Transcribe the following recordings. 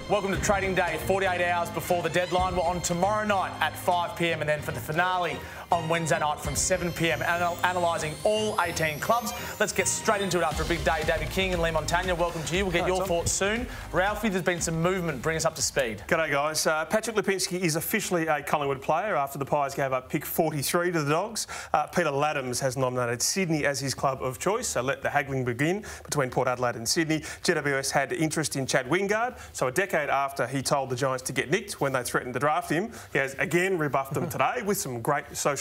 Welcome to Trading Day, 48 hours before the deadline. We're on tomorrow night at 5 p.m. and then for the finale on Wednesday night from 7 p.m. Analysing all 18 clubs. Let's get straight into it after a big day. David King and Lee Montagna, welcome to you. We'll get your thoughts soon. Ralphie, there's been some movement. Bring us up to speed. G'day, guys. Patrick Lipinski is officially a Collingwood player after the Pies gave up pick 43 to the Dogs. Peter Laddams has nominated Sydney as his club of choice, so let the haggling begin between Port Adelaide and Sydney. GWS had interest in Chad Wingard, so a decade after he told the Giants to get nicked when they threatened to draft him, he has again rebuffed them today with some great social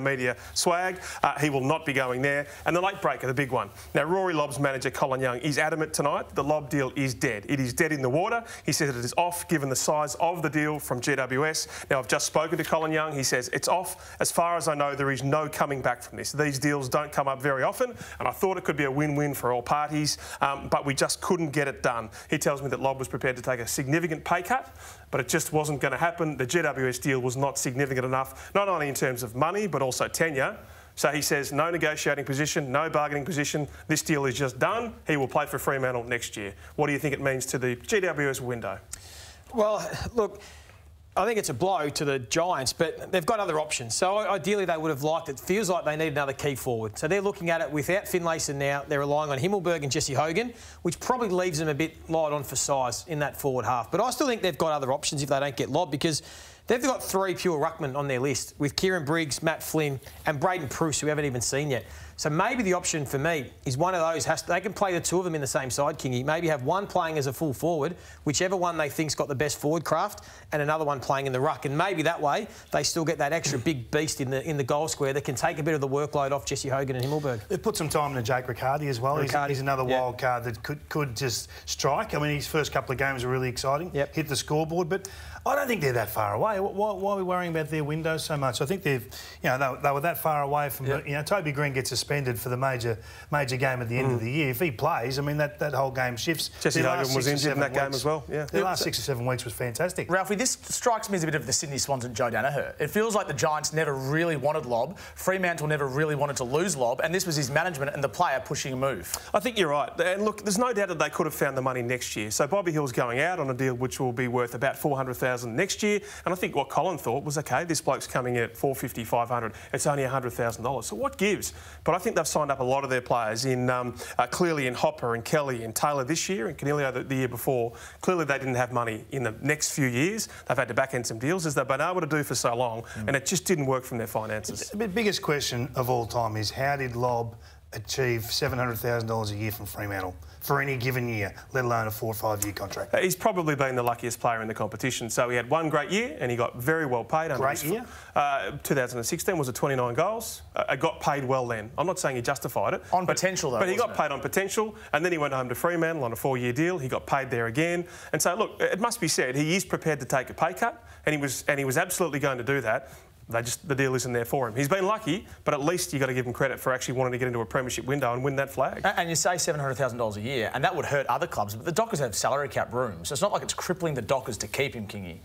media swag. He will not be going there. And the late breaker, the big one. Now, Rory Lobb's manager, Colin Young, is adamant tonight the Lobb deal is dead. It is dead in the water. He says it is off given the size of the deal from GWS. Now, I've just spoken to Colin Young. He says it's off. As far as I know, there is no coming back from this. These deals don't come up very often, and I thought it could be a win-win for all parties, but we just couldn't get it done. He tells me that Lobb was prepared to take a significant pay cut, but it just wasn't going to happen. The GWS deal was not significant enough, not only in terms of money, but also tenure. So he says no negotiating position, no bargaining position. This deal is just done. He will play for Fremantle next year. What do you think it means to the GWS window? Well, look, I think it's a blow to the Giants, but they've got other options. So ideally they would have liked it. Feels like they need another key forward. So they're looking at it without Finlayson now. They're relying on Himmelberg and Jesse Hogan, which probably leaves them a bit light on for size in that forward half. But I still think they've got other options if they don't get Lobb, because they've got three pure ruckmen on their list with Kieran Briggs, Matt Flynn and Braden Pruce, who we haven't even seen yet. So maybe the option for me is one of those. They can play the two of them in the same side, Kingy. Maybe have one playing as a full forward, whichever one they think's got the best forward craft, and another one playing in the ruck. And maybe that way they still get that extra big beast in the goal square that can take a bit of the workload off Jesse Hogan and Himmelberg. They've put some time into Jake Riccardi as well. He's another wild card that could just strike. I mean, his first couple of games were really exciting. Hit the scoreboard, but I don't think they're that far away. Why are we worrying about their window so much? I think they were that far away from. Toby Green gets suspended for the major game at the end of the year. If he plays, I mean that whole game shifts. Jesse Hogan was injured in that game as well. Yeah, the last 6 or 7 weeks was fantastic. Ralphie, this strikes me as a bit of the Sydney Swans and Joe Danaher. It feels like the Giants never really wanted Lobb. Fremantle never really wanted to lose Lobb, and this was his management and the player pushing a move. I think you're right. And look, there's no doubt that they could have found the money next year. So Bobby Hill's going out on a deal which will be worth about $400,000 next year. And I think what Colin thought was, OK, this bloke's coming in at $450,000, $500,000. It's only $100,000. So what gives? But I think they've signed up a lot of their players in clearly in Hopper and Kelly and Taylor this year and Canelio the year before. Clearly they didn't have money in the next few years. They've had to back end some deals as they've been able to do for so long, and it just didn't work from their finances. The biggest question of all time is how did Lobb achieve $700,000 a year from Fremantle for any given year, let alone a 4 or 5 year contract? He's probably been the luckiest player in the competition. So he had one great year and he got very well paid. Great year? 2016 was 29 goals. Got paid well then. I'm not saying he justified it. On potential though, but he got paid on potential, and then he went home to Fremantle on a 4-year deal. He got paid there again. And so, look, it must be said, he is prepared to take a pay cut, and he was absolutely going to do that. The deal isn't there for him. He's been lucky, but at least you've got to give him credit for actually wanting to get into a premiership window and win that flag. And you say $700,000 a year, and that would hurt other clubs, but the Dockers have salary cap room, so it's not like it's crippling the Dockers to keep him, Kingy.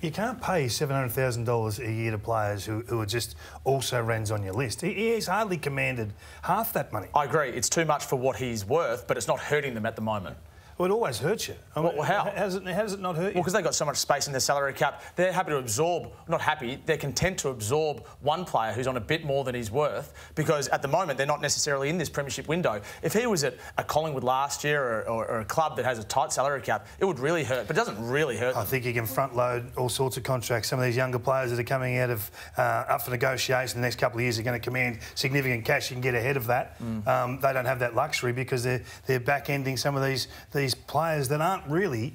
You can't pay $700,000 a year to players who are just also runs on your list. He has hardly commanded half that money. I agree. It's too much for what he's worth, but it's not hurting them at the moment. Well, it always hurts you. I mean, well, how? How does it not hurt you? Well, because they've got so much space in their salary cap. They're happy to absorb, not happy, they're content to absorb one player who's on a bit more than he's worth, because at the moment they're not necessarily in this premiership window. If he was at a Collingwood last year or a club that has a tight salary cap, it would really hurt, but it doesn't really hurt them. I think you can front load all sorts of contracts. Some of these younger players that are coming out of up for negotiation the next couple of years are going to command significant cash. You can get ahead of that. They don't have that luxury because they're back-ending some of these players that aren't really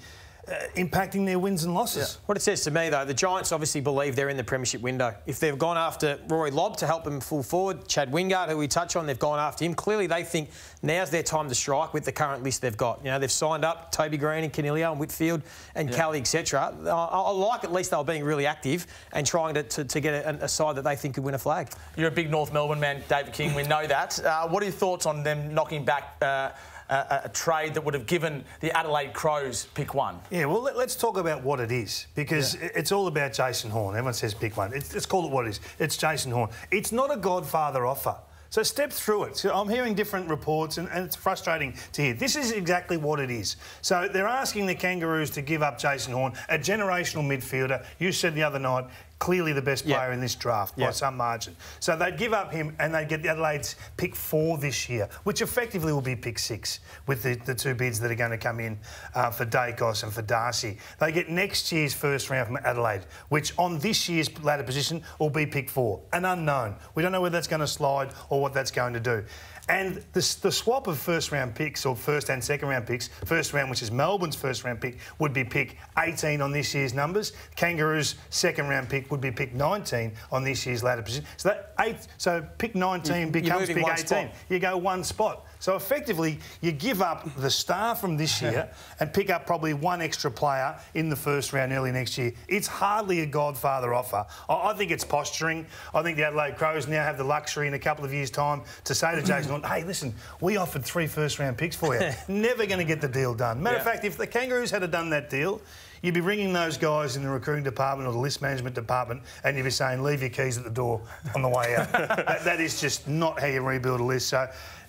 impacting their wins and losses. What it says to me, though, the Giants obviously believe they're in the premiership window. If they've gone after Rory Lobb to help them full forward, Chad Wingard, who we touch on, they've gone after him. Clearly, they think now's their time to strike with the current list they've got. You know, they've signed up Toby Green and Canelio and Whitfield and Kelly, etc. I like at least they were being really active and trying to get a side that they think could win a flag. You're a big North Melbourne man, David King. We know that. What are your thoughts on them knocking back a trade that would have given the Adelaide Crows pick 1? Yeah, well, let's talk about what it is, because it's all about Jason Horn. Everyone says pick 1. Let's call it what it is. It's Jason Horn. It's not a Godfather offer So step through it. So I'm hearing different reports and it's frustrating to hear. This is exactly what it is. So they're asking the Kangaroos to give up Jason Horn, a generational midfielder. You said the other night, clearly the best player in this draft by some margin. So they'd give up him and they'd get the Adelaide's pick 4 this year, which effectively will be pick 6 with the 2 bids that are going to come in for Dacos and for Darcy. They get next year's first round from Adelaide, which on this year's ladder position will be pick 4, an unknown. We don't know whether that's going to slide or what that's going to do. And the swap of first-round picks, or first and second-round picks, first round, which is Melbourne's first-round pick, would be pick 18 on this year's numbers. Kangaroos' second-round pick would be pick 19 on this year's ladder position. So pick 19 becomes pick 18. You go 1 spot. So effectively, you give up the star from this year and pick up probably 1 extra player in the first round early next year. It's hardly a Godfather offer. I think it's posturing. I think the Adelaide Crows now have the luxury in a couple of years' time to say to Jason, hey, listen, we offered 3 first-round picks for you. Never going to get the deal done. Matter of fact, if the Kangaroos had done that deal, you'd be ringing those guys in the recruiting department or the list management department and you'd be saying, leave your keys at the door on the way out. that is just not how you rebuild a list. So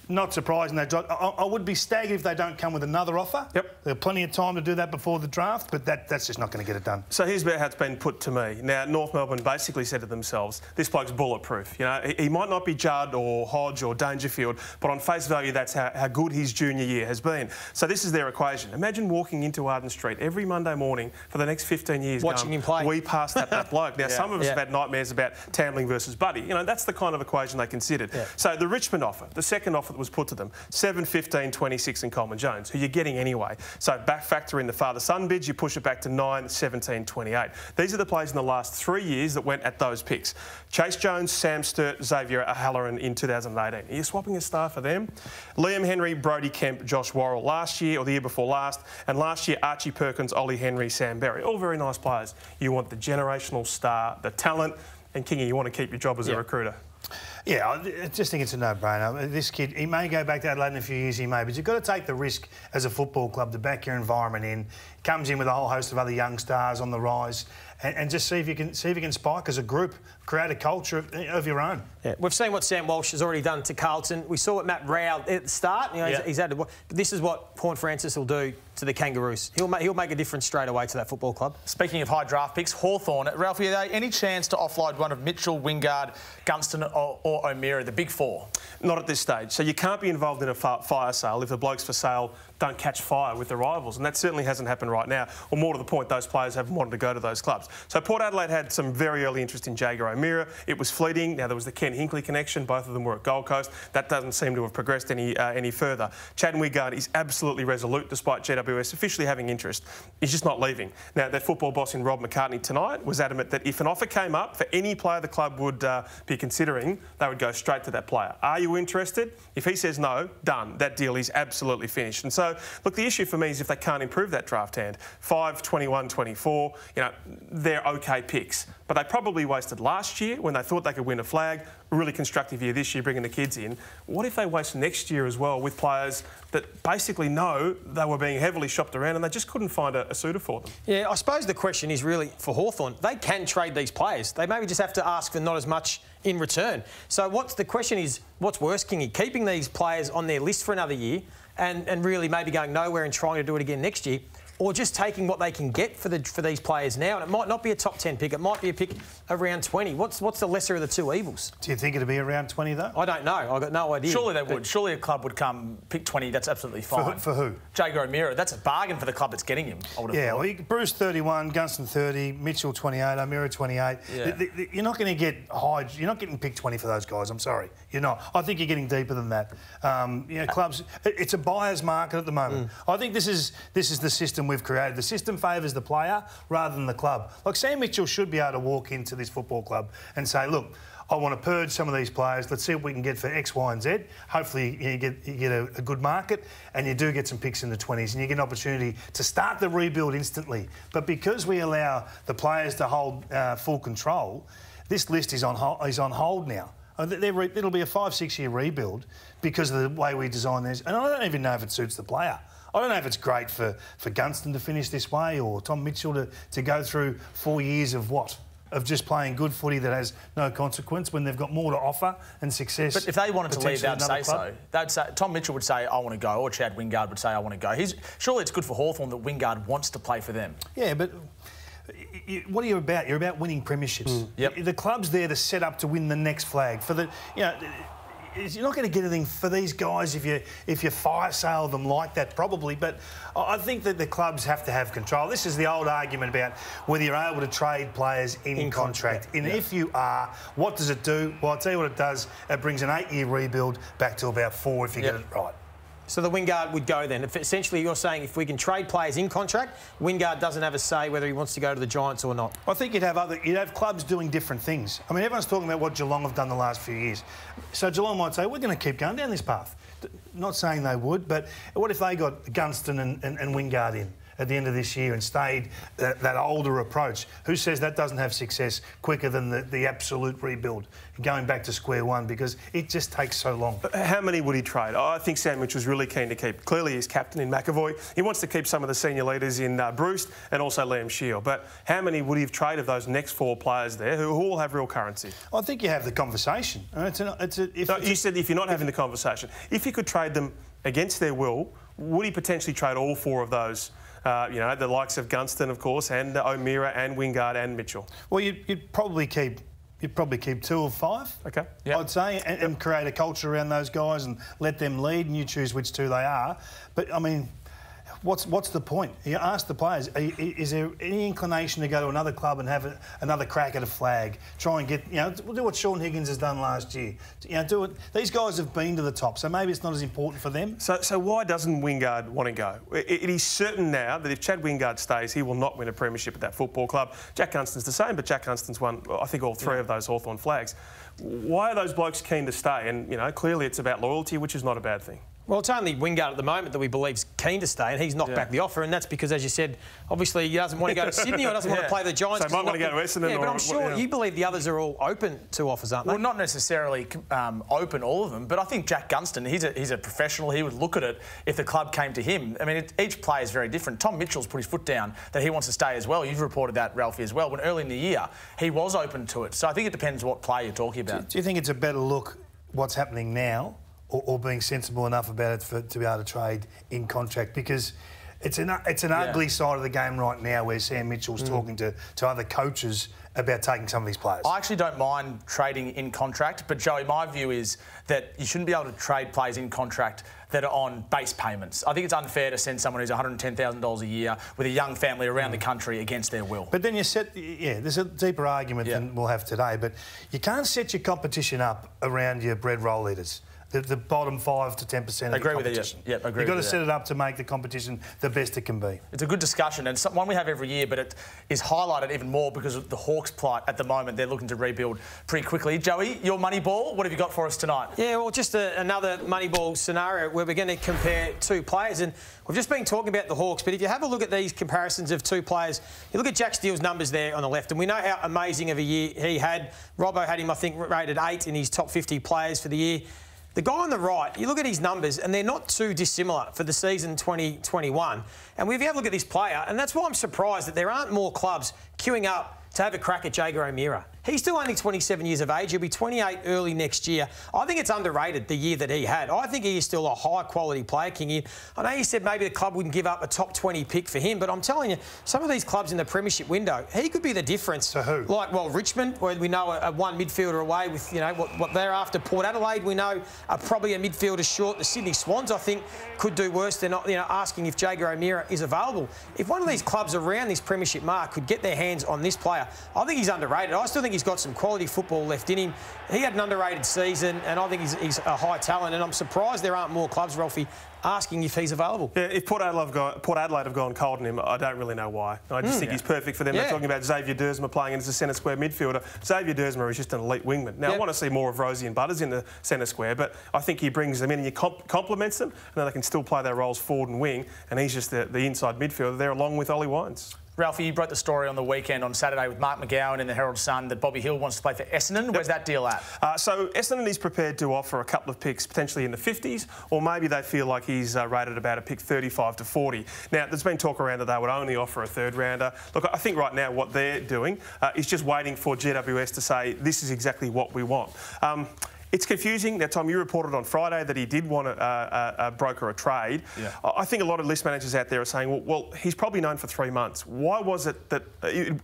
not surprising. I would be staggered if they don't come with another offer. Yep. There's plenty of time to do that before the draft, but that's just not going to get it done. So here's how it's been put to me. Now, North Melbourne basically said to themselves, this bloke's bulletproof. You know, he might not be Judd or Hodge or Dangerfield, but on face value, that's how good his junior year has been. So this is their equation. Imagine walking into Arden Street every Monday morning for the next 15 years. Watching him play. We passed that bloke. Now, some of us have had nightmares about Tambling versus Buddy. You know, that's the kind of equation they considered. Yeah. So the Richmond offer, the second offer that was put to them, 7, 15, 26 and Coleman Jones, who you're getting anyway. So back factor in the father-son bids, you push it back to 9, 17, 28. These are the players in the last 3 years that went at those picks. Chase Jones, Sam Sturt, Xavier Halloran in 2018. Are you swapping a star for them? Liam Henry, Brodie Kemp, Josh Worrell last year or the year before last, and last year Archie Perkins, Ollie Henry, Sam Berry. All very nice players. You want the generational star, the talent, and Kingy, you want to keep your job as a recruiter. Yeah, I just think it's a no-brainer. This kid, he may go back to Adelaide in a few years, he may, but you've got to take the risk as a football club to back your environment in. Comes in with a whole host of other young stars on the rise, and just see if you can spike as a group, create a culture of your own. Yeah, we've seen what Sam Walsh has already done to Carlton. We saw what Matt Rowell at the start. You know, he's added. But this is what Horn Francis will do to the Kangaroos. He'll make a difference straight away to that football club. Speaking of high draft picks, Hawthorn. Ralphie, are there any chance to offload one of Mitchell, Wingard, Gunston or O'Meara, the big 4? Not at this stage. So you can't be involved in a fire sale if the blokes for sale don't catch fire with the rivals, and that certainly hasn't happened right now. Or more to the point, those players haven't wanted to go to those clubs. So Port Adelaide had some very early interest in Jaeger O'Meara. It was fleeting. Now there was the Ken Hinkley connection. Both of them were at Gold Coast. That doesn't seem to have progressed any further. Chad Wingard is absolutely resolute despite GWS officially having interest. He's just not leaving. Now that football boss in Rob McCartney tonight was adamant that if an offer came up for any player the club would be considering, they would go straight to that player. Are you interested? If he says no, done. That deal is absolutely finished. And so, look, the issue for me is if they can't improve that draft hand. 5, 21, 24, you know, they're okay picks. But they probably wasted last year when they thought they could win a flag. A really constructive year this year, bringing the kids in. What if they waste next year as well with players that basically know they were being heavily shopped around and they just couldn't find a suitor for them? Yeah, I suppose the question is really for Hawthorn. They can trade these players. They maybe just have to ask for not as much in return. So the question is, what's worse, Kingy? Keeping these players on their list for another year and really maybe going nowhere and trying to do it again next year, or just taking what they can get for these players now? And it might not be a top 10 pick. It might be a pick around 20. What's the lesser of the two evils? Do you think it'll be around 20, though? I don't know. I've got no idea. Surely they would. Surely a club would come pick 20. That's absolutely fine. For who? Jaeger O'Meara. That's a bargain for the club that's getting him. I would have thought. Well, Bruce 31, Gunston 30, Mitchell 28, O'Meara 28. Yeah. You're not going to get high. You're not getting pick 20 for those guys. I'm sorry. You're not. I think you're getting deeper than that. You know, clubs. It's a buyer's market at the moment. I think this is the system we've created. The system favours the player rather than the club. Like Sam Mitchell should be able to walk into this football club and say, look, I want to purge some of these players. Let's see what we can get for X, Y and Z. Hopefully you get a good market and you do get some picks in the 20s and you get an opportunity to start the rebuild instantly. But because we allow the players to hold full control, this list is on hold now. It'll be a 5-6 year rebuild because of the way we design this. And I don't even know if it suits the player. I don't know if it's great for Gunston to finish this way or Tom Mitchell to go through 4 years of what? of just playing good footy that has no consequence when they've got more to offer and success. But if they wanted to leave, they'd say club. so. They'd say, Tom Mitchell would say, I want to go, or Chad Wingard would say, I want to go. Surely it's good for Hawthorn that Wingard wants to play for them. Yeah, but what are you about? You're about winning premierships. Yep. The club's there to set up to win the next flag. You're not going to get anything for these guys if you fire sale them like that, probably. But I think that the clubs have to have control. This is the old argument about whether you're able to trade players in contract. And if you are, what does it do? Well, I'll tell you what it does. It brings an 8-year rebuild back to about 4 if you get it right. So the Wingard would go then. If essentially you're saying if we can trade players in contract, Wingard doesn't have a say whether he wants to go to the Giants or not. I think you'd have clubs doing different things. I mean, everyone's talking about what Geelong have done the last few years. So Geelong might say, we're going to keep going down this path. Not saying they would, but what if they got Gunston and Wingard in at the end of this year and stayed that older approach? Who says that doesn't have success quicker than the absolute rebuild, going back to square one, because it just takes so long. But how many would he trade? I think Sam Mitchell's really keen to keep. Clearly he's captain in McAvoy. He wants to keep some of the senior leaders in Bruce and also Liam Shield. But how many would he have traded of those next 4 players there who all have real currency? I think you have the conversation. You said if you're not having the conversation. If you could trade them against their will, would he potentially trade all 4 of those? The likes of Gunston, of course, and O'Meara and Wingard and Mitchell. Well, you'd probably keep 2 of 5. Okay. Yep. I'd say, and create a culture around those guys and let them lead, and you choose which 2 they are. But I mean, what's the point? You ask the players, is there any inclination to go to another club and have another crack at a flag? Try and get, do what Sean Higgins has done last year. Do it. These guys have been to the top, so maybe it's not as important for them. So why doesn't Wingard want to go? It is certain now that if Chad Wingard stays, he will not win a premiership at that football club. Jack Gunston's the same, but Jack Gunston's won, I think, all 3 of those Hawthorn flags. Why are those blokes keen to stay? And, clearly it's about loyalty, which is not a bad thing. Well, it's only Wingard at the moment that we believe is keen to stay, and he's knocked back the offer, and that's because, as you said, obviously he doesn't want to go to Sydney or doesn't want to play the Giants. So he might want to go to Essendon. Yeah, but I'm sure you believe the others are all open to offers, aren't they? Well, not necessarily open, all of them, but I think Jack Gunston, he's a professional. He would look at it if the club came to him. I mean, each player is very different. Tom Mitchell's put his foot down that he wants to stay as well. You've reported that, Ralphie, as well, when early in the year he was open to it. So I think it depends what player you're talking about. Do you think it's a better look what's happening now, or being sensible enough about it to be able to trade in contract? Because it's an ugly side of the game right now where Sam Mitchell's talking to other coaches about taking some of these players. I actually don't mind trading in contract, but Joey, my view is that you shouldn't be able to trade players in contract that are on base payments. I think it's unfair to send someone who's $110,000 a year with a young family around the country against their will. But then there's a deeper argument than we'll have today, but you can't set your competition up around your bread roll eaters. The bottom 5 to 10% of the competition. Yep, agree. You've got to set it up to make the competition the best it can be. It's a good discussion, and one we have every year, but it is highlighted even more because of the Hawks' plight at the moment. They're looking to rebuild pretty quickly. Joey, your money ball, what have you got for us tonight? Yeah, well, just another money ball scenario where we're going to compare 2 players, and we've just been talking about the Hawks, but if you have a look at these comparisons of 2 players, you look at Jack Steele's numbers there on the left, and we know how amazing of a year he had. Robbo had him, I think, rated 8 in his top 50 players for the year. The guy on the right, you look at his numbers, and they're not too dissimilar for the season 2021. And if you have a look at this player, and that's why I'm surprised that there aren't more clubs queuing up to have a crack at Jaeger O'Meara. He's still only 27 years of age. He'll be 28 early next year. I think it's underrated, the year that he had. I think he is still a high-quality player, Kingy. I know you said maybe the club wouldn't give up a top 20 pick for him, but I'm telling you, some of these clubs in the premiership window, he could be the difference. So who? Like, well, Richmond, where we know a one midfielder away with, what they're after. Port Adelaide, we know, are probably a midfielder short. The Sydney Swans, I think, could do worse. They're not, asking if Jaeger O'Meara is available. If one of these clubs around this premiership mark could get their hands on this player, I think he's underrated. I still think he's got some quality football left in him. He had an underrated season, and I think he's a high talent, and I'm surprised there aren't more clubs, Ralphie, asking if he's available. Yeah, if Port Adelaide have gone cold on him, I don't really know why. I just think he's perfect for them. They're talking about Xavier Dersma playing in as a centre square midfielder. Xavier Dersma is just an elite wingman. Now, I want to see more of Rosie and Butters in the centre square, but I think he brings them in and he complements them, and then they can still play their roles forward and wing, and he's just the inside midfielder there along with Ollie Wines. Ralphie, you broke the story on the weekend on Saturday with Mark McGowan in the Herald Sun that Bobby Hill wants to play for Essendon. Where's that deal at? So Essendon is prepared to offer a couple of picks potentially in the 50s, or maybe they feel like he's rated about a pick 35 to 40. Now, there's been talk around that they would only offer a third rounder. Look, I think right now what they're doing is just waiting for GWS to say this is exactly what we want. It's confusing. Now, Tom, you reported on Friday that he did want to broker a trade. Yeah. I think a lot of list managers out there are saying, well, he's probably known for 3 months. Why was it that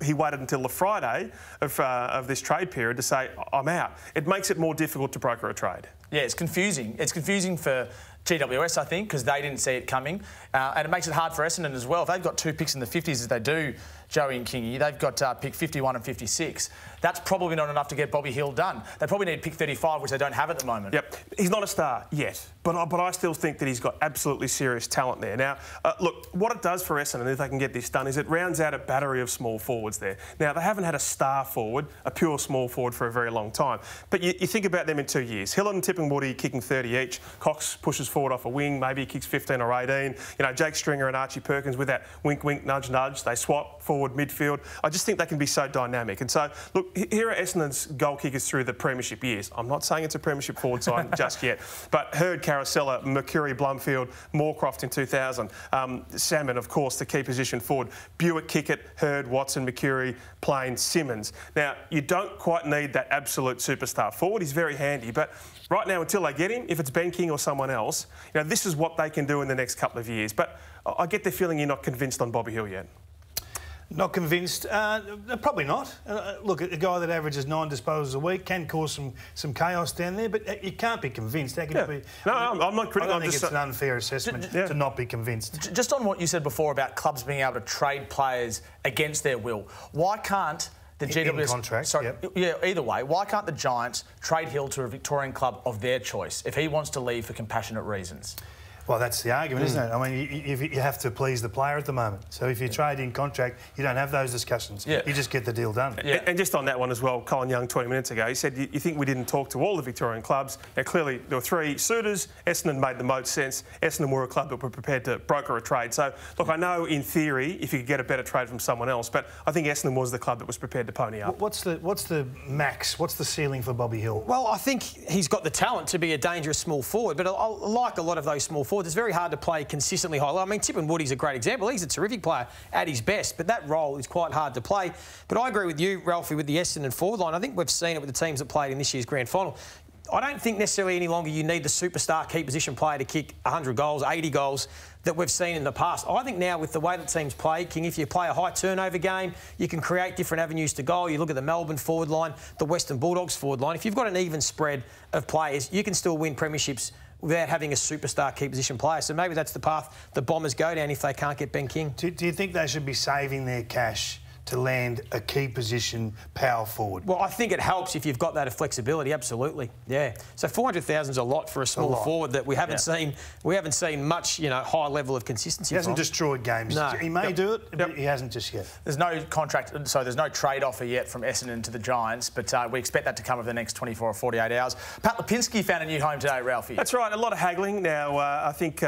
he waited until the Friday of this trade period to say, I'm out? It makes it more difficult to broker a trade. Yeah, it's confusing. It's confusing for GWS, I think, because they didn't see it coming. And it makes it hard for Essendon as well. If they've got 2 picks in the 50s as they do, Joey and Kingy, they've got pick 51 and 56. That's probably not enough to get Bobby Hill done. They probably need pick 35, which they don't have at the moment. Yep. He's not a star yet, but I still think that he's got absolutely serious talent there. Now, look, what it does for Essendon, if they can get this done, is it rounds out a battery of small forwards there. Now, they haven't had a star forward, a pure small forward, for a very long time. But you think about them in 2 years. Hill and Tippingwoody kicking 30 each. Cox pushes forward off a wing, maybe he kicks 15 or 18. You know, Jake Stringer and Archie Perkins with that wink, wink, nudge, nudge. They swap forward, midfield. I just think they can be so dynamic. And so, look, here are Essendon's goal kickers through the premiership years. I'm not saying it's a premiership forward side just yet, but Hurd, Caracella, Mercury, Blumfield, Moorcroft in 2000. Salmon, of course, the key position forward. Buick, Kickett, Hurd, Watson, Mercury, Plain, Simmons. Now, you don't quite need that absolute superstar forward. He's very handy, but right now, until they get him, if it's Ben King or someone else, you know, this is what they can do in the next couple of years. But I get the feeling you're not convinced on Bobby Hill yet. Not convinced. Probably not. Look, a guy that averages 9 disposals a week can cause some chaos down there, but you can't be convinced. How can you be? No, I'm not critical. I don't think it's an unfair assessment to not be convinced. Just on what you said before about clubs being able to trade players against their will, why can't the GWS... In contract, sorry, yeah, either way, why can't the Giants trade Hill to a Victorian club of their choice if he wants to leave for compassionate reasons? Well, that's the argument, isn't it? I mean, you have to please the player at the moment. So if you trade in contract, you don't have those discussions. Yeah. You just get the deal done. Yeah. And just on that one as well, Colin Young 20 minutes ago, he said, you think we didn't talk to all the Victorian clubs? Now, clearly, there were 3 suitors. Essendon made the most sense. Essendon were a club that were prepared to broker a trade. So, look, I know in theory, if you could get a better trade from someone else, but I think Essendon was the club that was prepared to pony up. What's the max? What's the ceiling for Bobby Hill? Well, I think he's got the talent to be a dangerous small forward, but like a lot of those small forwards, it's very hard to play consistently high. I mean, Tippingwoody's a great example. He's a terrific player at his best, but that role is quite hard to play. But I agree with you, Ralphie, with the Essendon forward line. I think we've seen it with the teams that played in this year's grand final. I don't think necessarily any longer you need the superstar key position player to kick 100 goals, 80 goals that we've seen in the past. I think now with the way that teams play, King, if you play a high turnover game, you can create different avenues to goal. You look at the Melbourne forward line, the Western Bulldogs forward line. If you've got an even spread of players, you can still win premierships without having a superstar key position player. So maybe that's the path the Bombers go down if they can't get Ben King. Do you think they should be saving their cash to land a key position power forward? Well, I think it helps if you've got that flexibility, absolutely. Yeah. So 400,000 is a lot for a small forward that we haven't seen. We haven't seen much, you know, high level of consistency. He hasn't destroyed games. No. He may do it, but he hasn't just yet. There's no contract, so there's no trade offer yet from Essendon to the Giants, but we expect that to come over the next 24 or 48 hours. Pat Lipinski found a new home today, Ralphie. That's right, a lot of haggling. Now, I think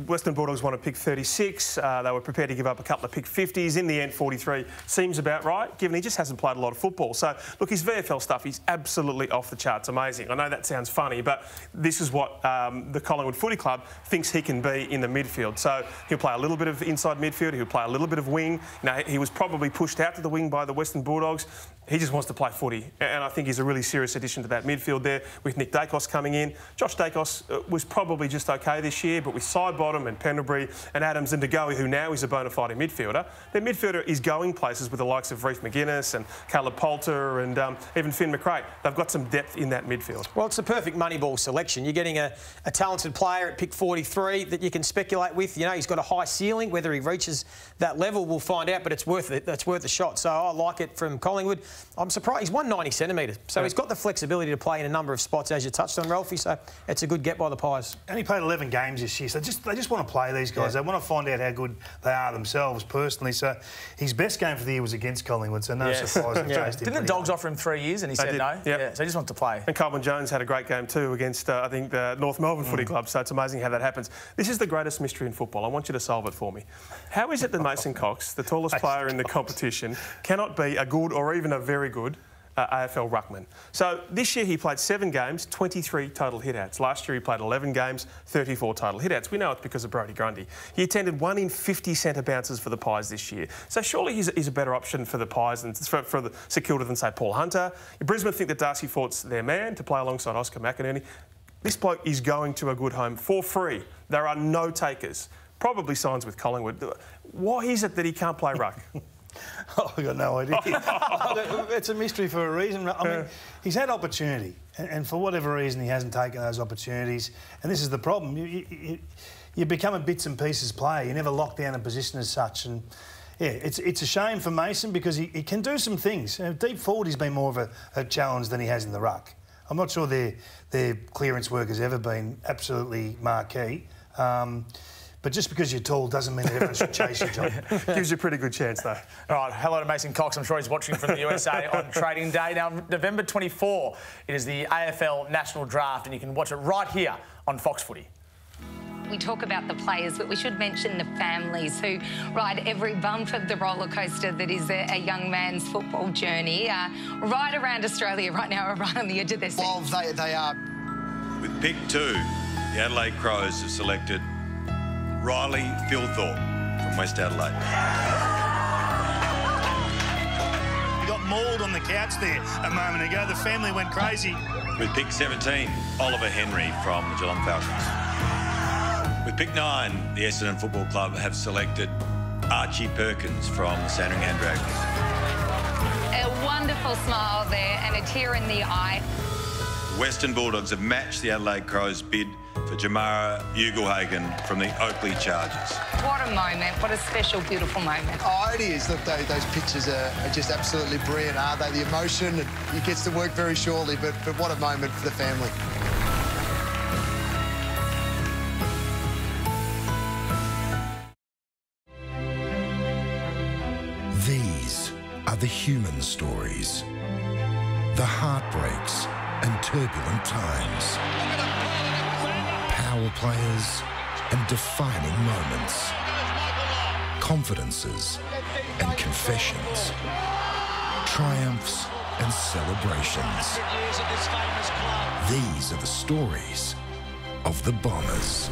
Western Bulldogs want to pick 36. They were prepared to give up a couple of pick 50s. In the end, 43 seems about right, given he just hasn't played a lot of football. So, look, his VFL stuff is absolutely off the charts amazing. I know that sounds funny, but this is what the Collingwood Footy Club thinks he can be in the midfield. So he'll play a little bit of inside midfield, he'll play a little bit of wing. You know, he was probably pushed out to the wing by the Western Bulldogs. He just wants to play footy, and I think he's a really serious addition to that midfield there with Nick Dacos coming in. Josh Dacos was probably just okay this year, but with Sidebottom and Pendlebury and Adams and DeGoey, who now is a bona fide midfielder, their midfielder is going places with the likes of Reece McGuinness and Caleb Poulter and even Finn McRae. They've got some depth in that midfield. Well, it's a perfect Moneyball selection. You're getting a talented player at pick 43 that you can speculate with. You know, he's got a high ceiling. Whether he reaches that level, we'll find out, but it's worth it. That's worth a shot. So I like it from Collingwood. I'm surprised. He's 190 centimetres, so he's got the flexibility to play in a number of spots, as you touched on, Ralphie, so it's a good get by the Pies. And he played 11 games this year, so they just want to play these guys. They want to find out how good they are themselves personally. So his best game for the year was against Collingwood, so no surprise. Didn't the Dogs offer him 3 years and he said no? Yep. So he just wants to play. And Coleman Jones had a great game too against, I think, the North Melbourne Footy Club, so it's amazing how that happens. This is the greatest mystery in football. I want you to solve it for me. How is it that Mason Cox, the tallest player in the competition, cannot be a good or even a very good AFL ruckman? So this year he played 7 games, 23 total hit-outs. Last year he played 11 games, 34 total hit-outs. We know it's because of Brodie Grundy. He attended 1 in 50 centre bounces for the Pies this year. So surely he's a better option for the Pies than for the St Kilda than, say, Paul Hunter. Brisbane think that Darcy Fort's their man to play alongside Oscar McInerney. This bloke is going to a good home for free. There are no takers. Probably signs with Collingwood. Why is it that he can't play ruck? I've got no idea. It's a mystery for a reason. I mean, he's had opportunity, and for whatever reason, he hasn't taken those opportunities. And this is the problem. You become a bits and pieces player. You never lock down a position as such. And yeah, it's a shame for Mason because he can do some things. Deep forward, he's been more of a challenge than he has in the ruck. I'm not sure their clearance work has ever been absolutely marquee. But just because you're tall doesn't mean that everyone should chase you, John. Gives you a pretty good chance, though. All right, hello to Mason Cox. I'm sure he's watching from the USA on Trading Day. Now, November 24, it is the AFL National Draft, and you can watch it right here on Fox Footy. We talk about the players, but we should mention the families who ride every bump of the roller coaster that is a young man's football journey. Right around Australia right now, are right on the edge of their seats. Well, they are. With pick 2, the Adelaide Crows have selected Riley Philthorpe from West Adelaide. He got mauled on the couch there a moment ago. The family went crazy. With pick 17, Oliver Henry from the Geelong Falcons. With pick 9, the Essendon Football Club have selected Archie Perkins from the Sandringham Dragons. A wonderful smile there and a tear in the eye. Western Bulldogs have matched the Adelaide Crows' bid for Jamara Ugelhagen from the Oakley Chargers. What a moment. What a special, beautiful moment. Oh, it is. Look, those pictures are just absolutely brilliant, aren't they? The emotion, it gets to work very shortly, but what a moment for the family. These are the human stories, the heartbreaks and turbulent times, power players and defining moments, confidences and confessions, triumphs and celebrations. These are the stories of the Bombers.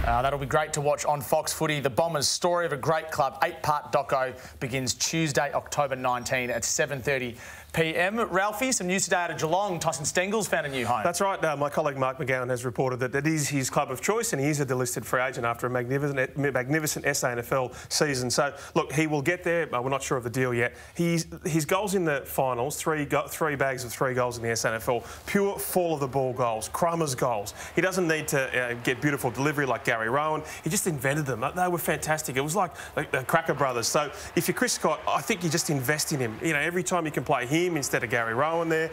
That'll be great to watch on Fox Footy. The Bombers' story of a great club, 8-part doco, begins Tuesday, October 19 at 7:30 p.m. Ralphie, some news today out of Geelong. Tyson Stengel's found a new home. That's right. My colleague Mark McGowan has reported that it is his club of choice and he is a delisted free agent after a magnificent SANFL season. So, look, he will get there. We're not sure of the deal yet. His goals in the finals, three bags of 3 goals in the SANFL, pure fall-of-the-ball goals, Crummer's goals. He doesn't need to get beautiful delivery like Gary Rowan. He just invented them. They were fantastic. It was like the Cracker Brothers. So, if you're Chris Scott, I think you just invest in him. You know, every time you can play him instead of Gary Rowan there.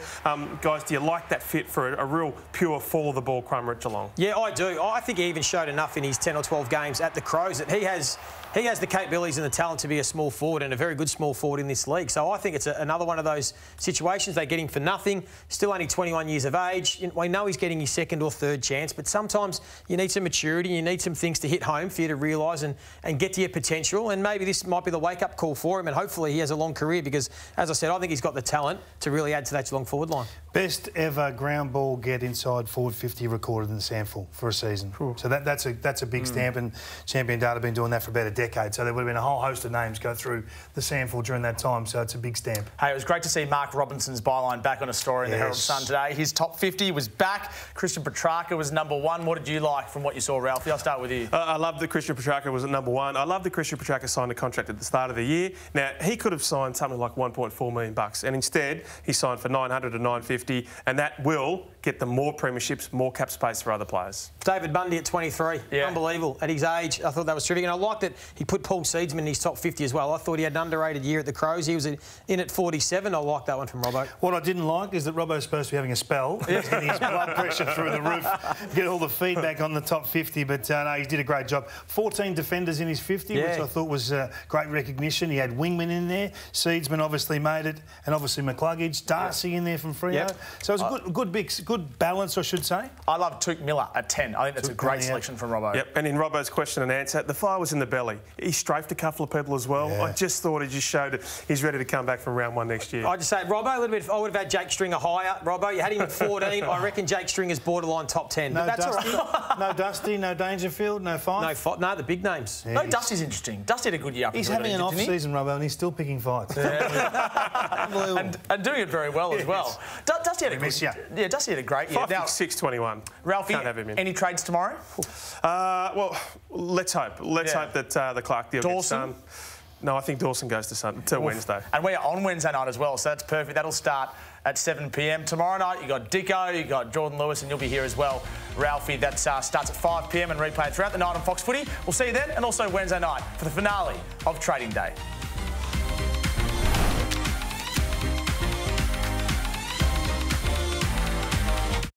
Guys, do you like that fit for a real pure fall-of-the-ball crummer at Geelong? Yeah, I do. I think he even showed enough in his 10 or 12 games at the Crows that he has the capabilities and the talent to be a small forward and a very good small forward in this league. So I think it's another one of those situations. They get him for nothing, still only 21 years of age. We know he's getting his 2nd or 3rd chance, but sometimes you need some maturity, you need some things to hit home for you to realise and get to your potential. And maybe this might be the wake-up call for him, and hopefully he has a long career because, as I said, I think he's got the talent to really add to that Geelong forward line. Best ever ground ball get inside forward 50 recorded in the SANFL for a season. Ooh. So that's a big stamp, and Champion Data have been doing that for about a decade. So there would have been a whole host of names go through the SANFL during that time. So it's a big stamp. Hey, it was great to see Mark Robinson's byline back on a story in the Herald Sun today. His top 50 was back. Christian Petrarca was #1. What did you like from what you saw, Ralphie? I'll start with you. I love that Christian Petrarca was at #1. I love that Christian Petrarca signed a contract at the start of the year. Now, he could have signed something like $1.4 million, and Instead, he signed for 900 to 950, and that will get them more premierships, more cap space for other players. David Bundy at 23. Yeah. Unbelievable. At his age, I thought that was terrific. And I like that he put Paul Seedsman in his top 50 as well. I thought he had an underrated year at the Crows. He was in at 47. I like that one from Robbo. What I didn't like is that Robbo's supposed to be having a spell. He's getting his blood pressure through the roof, get all the feedback on the top 50. But no, he did a great job. 14 defenders in his 50, which I thought was great recognition. He had Wingman in there. Seedsman obviously made it. And obviously McCluggage. Darcy in there from Freo. So it was a good balance, I should say. I love Tuke Miller at 10. I think that's a great selection from Robbo. Yep, and in Robbo's question and answer, the fire was in the belly. He strafed a couple of people as well. I just thought he just showed it. He's ready to come back from round 1 next year. I just say, Robbo, a little bit. I would have had Jake Stringer higher. Robbo, you had him at 14. I reckon Jake Stringer's borderline top 10. No but that's Dusty, all right. no Dusty, no Dangerfield, no Fife. No, the big names. Yeah, No, Dusty's interesting. Dusty had a good year. He's having an off-season, Robbo, and he's still picking fights. and doing it very well as well. Dusty had a good year. Yeah, Dusty had a great year. 5'6", 6'21". Ralphie, can't have him in. any trades tomorrow? Well, let's hope. Let's hope that the Clark deal gets done. No, I think Dawson goes to Wednesday. And we're on Wednesday night as well, so that's perfect. That'll start at 7 p.m. Tomorrow night, you got Dicko, you got Jordan Lewis, and you'll be here as well, Ralphie. That starts at 5 p.m. and replayed throughout the night on Fox Footy. We'll see you then, and also Wednesday night for the finale of Trading Day.